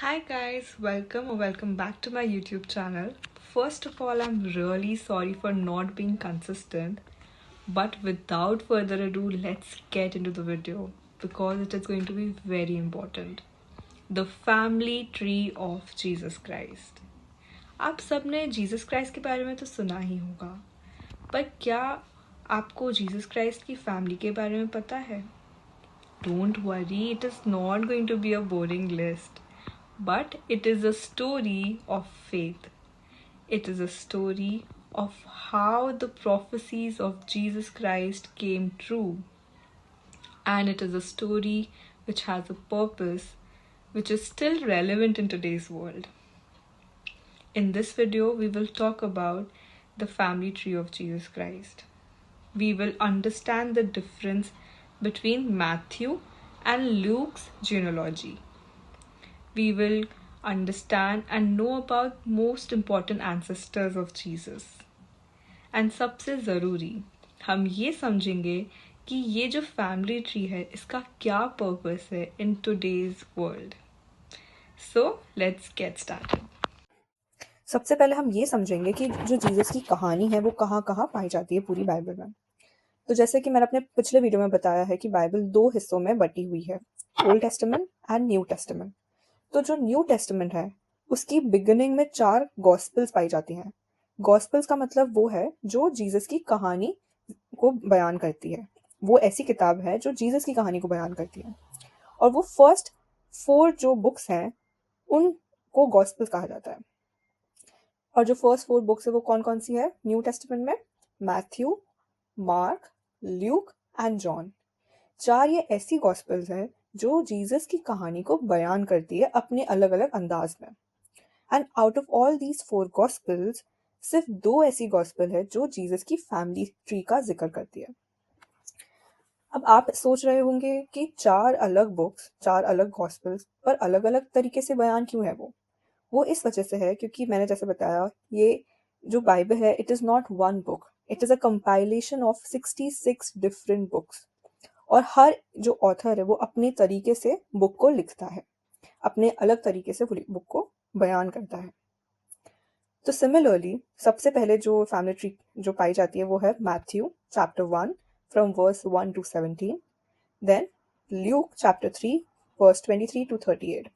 Hi guys, welcome or welcome back to my YouTube channel. First of all, I'm really sorry for not being consistent, but without further ado, let's get into the video because it is going to be very important. The family tree of Jesus Christ. आप सबने Jesus Christ के बारे में तो सुना ही होगा, पर क्या आपको जीसस क्राइस्ट की फैमिली के बारे में पता है? Don't worry, it is not going to be a boring list. But it is a story of faith. It is a story of how the prophecies of Jesus Christ came true. And it is a story which has a purpose which is still relevant in today's world. In this video, we will talk about the family tree of Jesus Christ. We will understand the difference between Matthew and Luke's genealogy. We will understand and know about most important ancestors of Jesus. And सबसे ज़रूरी हम ये समझेंगे कि ये जो family tree है इसका क्या पर्पस है in today's world. So let's get started. सबसे पहले हम ये समझेंगे कि जो जीसस की कहानी है वो कहाँ कहाँ पाई जाती है पूरी बाइबल में. तो जैसे कि मैंने अपने पिछले वीडियो में बताया है कि बाइबल 2 हिस्सों में बटी हुई है, old testament and new testament. तो जो न्यू टेस्टामेंट है उसकी बिगिनिंग में 4 गॉस्पेल्स पाई जाती हैं. गॉस्पेल्स का मतलब वो है जो जीसस की कहानी को बयान करती है. वो ऐसी किताब है जो जीसस की कहानी को बयान करती है. और वो फर्स्ट 4 जो बुक्स हैं उनको गॉस्पेल्स कहा जाता है. और जो फर्स्ट 4 बुक्स है वो कौन कौन सी है न्यू टेस्टामेंट में? Matthew, mark, Luke and John. 4 ये ऐसी गॉस्पेल्स हैं जो जीसस की कहानी को बयान करती है अपने अलग अलग अंदाज में. And out of all these 4 gospels सिर्फ 2 ऐसी गॉस्पेल है जो जीसस की फैमिली ट्री का जिक्र करती है. अब आप सोच रहे होंगे कि 4 अलग बुक्स, 4 अलग गॉस्पेल्स पर अलग अलग तरीके से बयान क्यों है वो इस वजह से है क्योंकि मैंने जैसे बताया ये जो बाइबल है it is not one book, it is a compilation of 66 different books. और हर जो ऑथर है वो अपने तरीके से बुक को लिखता है, अपने अलग तरीके से बुक को बयान करता है. तो सिमिलरली सबसे पहले जो फैमिली ट्री जो पाई जाती है वो है Matthew chapter 1 from verse 1 to 17, then Luke chapter 3 verse 23 to 38.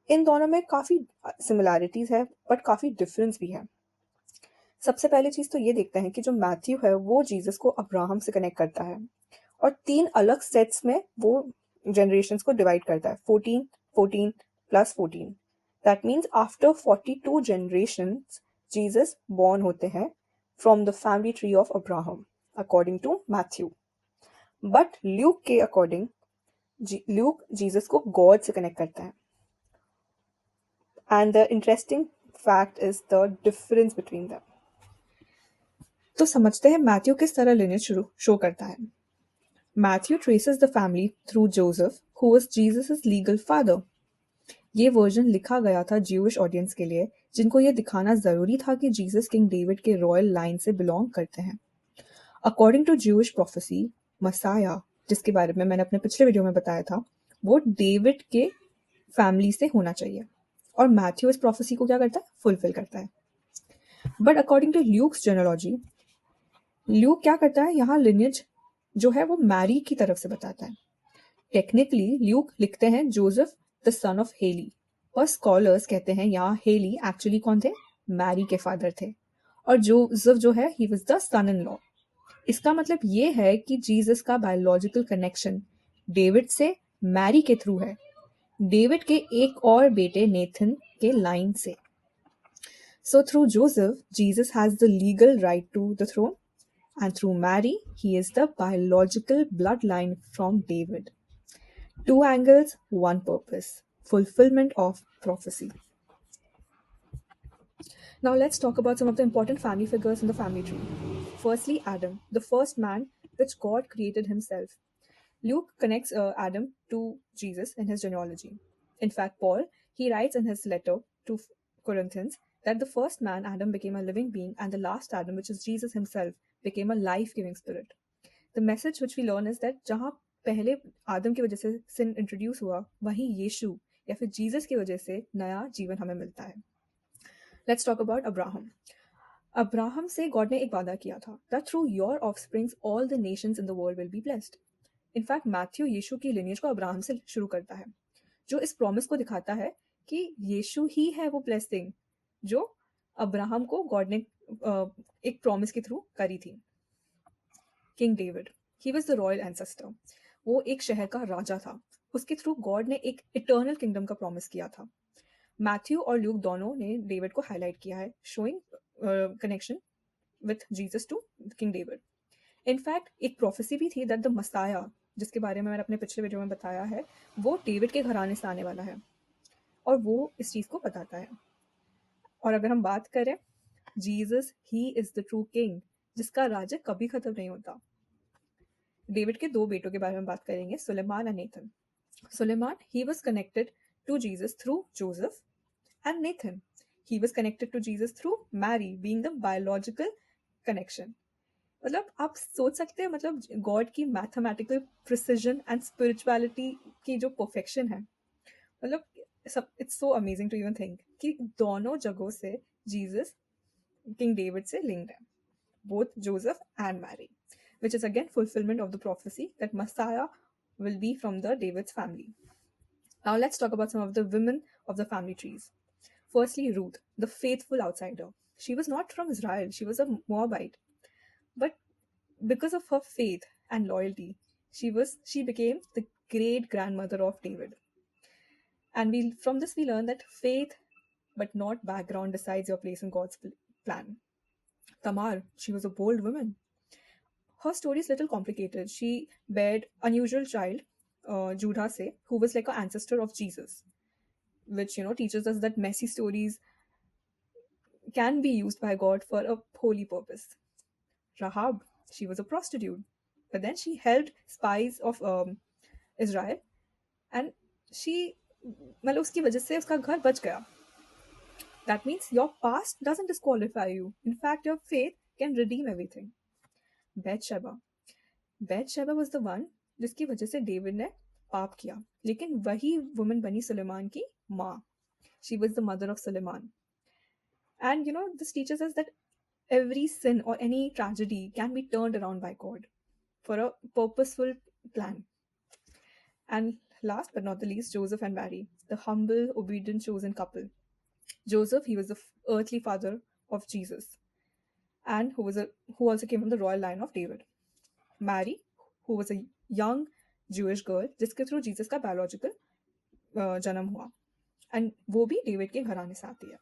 इन दोनों में काफ़ी सिमिलैरिटीज़ है बट काफ़ी डिफरेंस भी है. सबसे पहली चीज़ तो ये देखते हैं कि जो मैथ्यू है वो जीसस को अब्राहम से कनेक्ट करता है और 3 अलग सेट्स में वो जनरेशंस को डिवाइड करता है, 14 14 plus 14. That means after 42 generations Jesus born होते हैं from the family tree of Abraham according to Matthew. But Luke के अकॉर्डिंग ल्यूक जीसस को गॉड से कनेक्ट करता है. And the interesting fact is the difference between them. तो समझते हैं मैथ्यू किस तरह लिनेज शो करता है. Matthew traces the family through Joseph who was Jesus legal father. ये वर्जन लिखा गया था ज्यूइश ऑडियंस के लिए जिनको ये दिखाना जरूरी था कि जीसस किंग डेविड के रॉयल लाइन से बिलोंग करते हैं. According to Jewish prophecy messiah, जिसके बारे में मैंने अपने पिछले वीडियो में बताया था, वो डेविड के फैमिली से होना चाहिए और मैथ्यू इस प्रोफेसी को क्या करता है? फुलफिल करता है. But according to Luke's genealogy, Luke क्या करता है? यहाँ लिनेज जो है वो मैरी की तरफ से बताता है. टेक्निकली ल्यूक लिखते हैं Joseph the son of Heli, पर स्कॉलर्स कहते हैं यहाँ हेली एक्चुअली कौन थे? मैरी के फादर थे. और जोसेफ जो है he was the son in law. इसका मतलब ये है कि जीसस का बायोलॉजिकल कनेक्शन डेविड से मैरी के थ्रू है, डेविड के एक और बेटे नेथन के लाइन से. So through Joseph, Jesus has the legal right to the throne, and through Mary, he is the biological bloodline from David. 2 angles, 1 purpose: fulfillment of prophecy. Now let's talk about some of the important family figures in the family tree. Firstly, Adam, the first man which God created himself. Luke connects Adam to Jesus in his genealogy. In fact, Paul, he writes in his letter to Corinthians that the first man, Adam, became a living being, and the last Adam, which is Jesus himself, became a life-giving spirit. The message which we learn is that जहाँ पहले आदम की वजह से sin introduce हुआ, वहीं यीशु या फिर Jesus की वजह से नया जीवन हमें मिलता है। Let's talk about Abraham. Abraham से गॉड ने एक वादा किया था that through your offsprings all the nations in the world will be blessed. In fact Matthew Yeshu की लिनियज को अब्राहम से शुरू करता है, जो इस प्रॉमिस को दिखाता है कि यीशु ही है वो ब्लेसिंग जो अब्राहम को गॉड ने एक प्रॉमिस के थ्रू करी थी। King David, he was the royal ancestor. वो एक शहर का राजा था, उसके थ्रू गॉड ने एक इटर्नल किंगडम का प्रॉमिस किया था। मैथ्यू और ल्यूक दोनों ने डेविड को हाईलाइट किया है, showing connection with Jesus to king David. In fact एक प्रोफेसी भी थी दैट द मसाया, जिसके बारे में मैंने अपने पिछले वीडियो में बताया है, वो डेविड के घराने से आने वाला है और वो इस चीज़ को बताता है। और अगर हम बात करें, Jesus he is the true king, जिसका राज्य कभी खत्म नहीं होता। डेविड के 2 बेटों के बारे में बात करेंगे, सुलेमान एंड नेथन। सुलेमान, he was connected to Jesus through Joseph, and Nathan, he was connected to Jesus through Mary, being the biological connection. मतलब आप सोच सकते हैं, मतलब गॉड की मैथमेटिकल प्रिसिजन एंड स्पिरिचुअलिटी की जो परफेक्शन है, मतलब सब it's so amazing to even think कि दोनों जगहों से जीसस किंग डेविड से लिंक्ड है, both Joseph and Mary, which is again fulfillment of the prophecy that Messiah will be from the David's family. Now let's talk about some of the women of the family trees. Firstly, Ruth, the faithful outsider. She was not from Israel, she was a Moabite. But because of her faith and loyalty, she became the great grandmother of David. And from this we learn that faith but not background decides your place in God's plan. Tamar, she was a bold woman. Her story is a little complicated. She bared unusual child, Judah se, who was like an ancestor of Jesus, which teaches us that messy stories can be used by God for a holy purpose. Rahab, she was a prostitute, but then she helped spies of Israel, and मतलब उसकी वजह से उसका घर बच गया. That means your past doesn't disqualify you. In fact, your faith can redeem everything. Bathsheba was the one जिसकी वजह से डेविड ने पाप किया, लेकिन वही वुमन बनी सुलेमान की माँ. She was the mother of Suleiman. And this teaches us that every sin or any tragedy can be turned around by God for a purposeful plan. And last but not the least, Joseph and Mary, the humble, obedient, chosen couple. Joseph, he was the earthly father of Jesus, and who also came from the royal line of David. Mary, who was a young Jewish girl, जिसके through Jesus का biological जन्म हुआ, and वो भी David के घराने से आती है.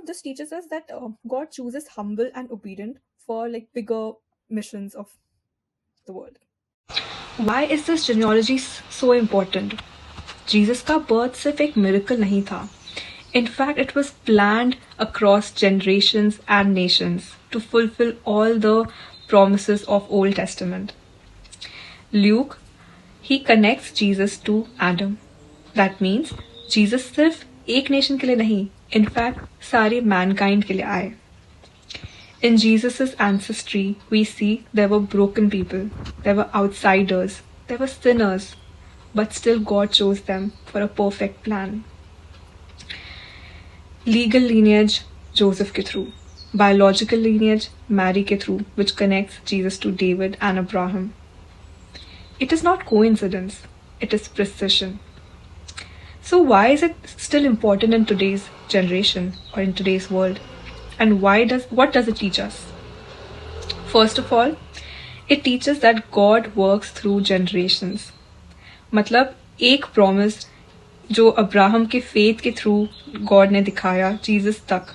This teaches us that God chooses humble and obedient for like bigger missions of the world. Why is this genealogy so important? Jesus का birth सिर्फ एक miracle नहीं था. In fact, it was planned across generations and nations to fulfill all the promises of Old Testament. Luke, he connects Jesus to Adam. That means Jesus सिर्फ एक nation के लिए नहीं, in fact, सारे mankind के लिए आए. In Jesus' ancestry, we see there were broken people, there were outsiders, there were sinners, but still God chose them for a perfect plan. Legal lineage, Joseph के through. Biological lineage, Mary के through, which connects Jesus to David and Abraham. It is not coincidence, it is precision. So why is it still important in today's generation or in today's world? And what does it teach us? First of all, it teaches that God works through generations. मतलब एक promise जो Abraham के faith के through God ने दिखाया Jesus तक.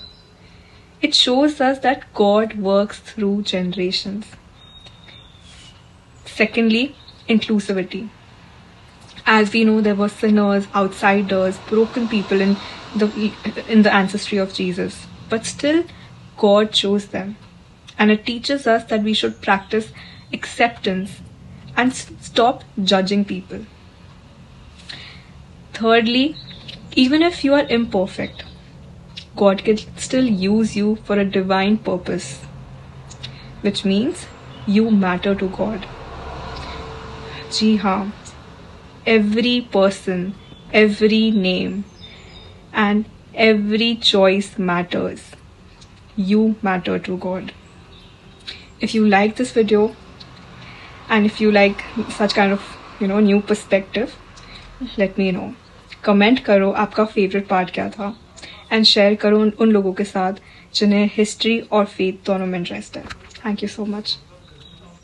It shows us that God works through generations. Secondly, inclusivity. As we know, there were sinners, outsiders, broken people in the ancestry of Jesus. But still, God chose them. And it teaches us that we should practice acceptance and stop judging people. Thirdly, even if you are imperfect, God can still use you for a divine purpose, which means you matter to God. जी हाँ, every person every name, and every choice matters. You matter to God. If you like this video, and if you like such kind of new perspective, let me know. Comment करो आपका favourite part क्या था, and share करो उन लोगों के साथ जिन्हें हिस्ट्री और फेथ दोनों में इंटरेस्ट है. Thank you so much.